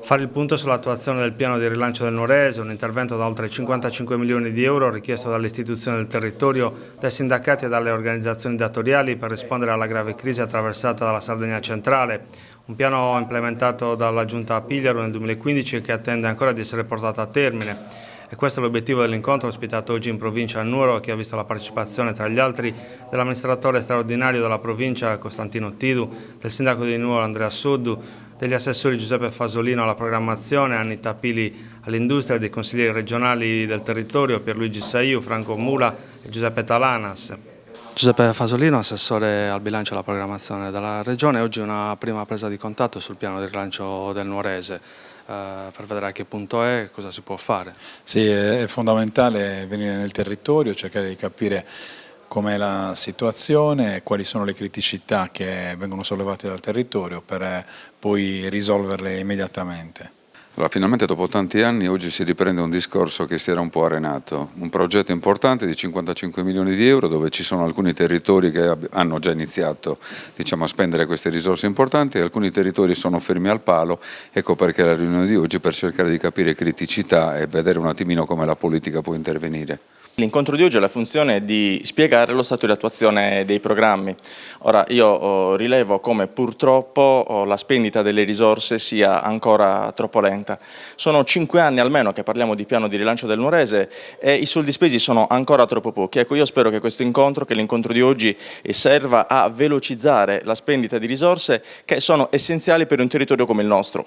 Fare il punto sull'attuazione del piano di rilancio del Nuorese, un intervento da oltre 55 milioni di euro richiesto dalle istituzioni del territorio, dai sindacati e dalle organizzazioni datoriali per rispondere alla grave crisi attraversata dalla Sardegna centrale. Un piano implementato dalla Giunta Pigliaro nel 2015 che attende ancora di essere portato a termine. E questo è l'obiettivo dell'incontro ospitato oggi in provincia a Nuoro, che ha visto la partecipazione tra gli altri dell'amministratore straordinario della provincia Costantino Tidu, del sindaco di Nuoro Andrea Suddu, degli assessori Giuseppe Fasolino alla programmazione, Anni Tapili all'industria, dei consiglieri regionali del territorio Pierluigi Saiu, Franco Mula e Giuseppe Talanas. Giuseppe Fasolino, assessore al bilancio e alla programmazione della Regione, oggi una prima presa di contatto sul piano di rilancio del Nuorese, per vedere a che punto è, cosa si può fare. Sì, è fondamentale venire nel territorio, cercare di capire com'è la situazione, quali sono le criticità che vengono sollevate dal territorio per poi risolverle immediatamente. Allora, finalmente dopo tanti anni oggi si riprende un discorso che si era un po' arenato, un progetto importante di 55 milioni di euro dove ci sono alcuni territori che hanno già iniziato, diciamo, a spendere queste risorse importanti e alcuni territori sono fermi al palo, ecco perché la riunione di oggi per cercare di capire criticità e vedere un attimino come la politica può intervenire. L'incontro di oggi ha la funzione di spiegare lo stato di attuazione dei programmi. Ora io rilevo come purtroppo la spendita delle risorse sia ancora troppo lenta. Sono 5 anni almeno che parliamo di piano di rilancio del Nuorese e i soldi spesi sono ancora troppo pochi. Ecco, io spero che questo incontro, che l'incontro di oggi serva a velocizzare la spendita di risorse che sono essenziali per un territorio come il nostro.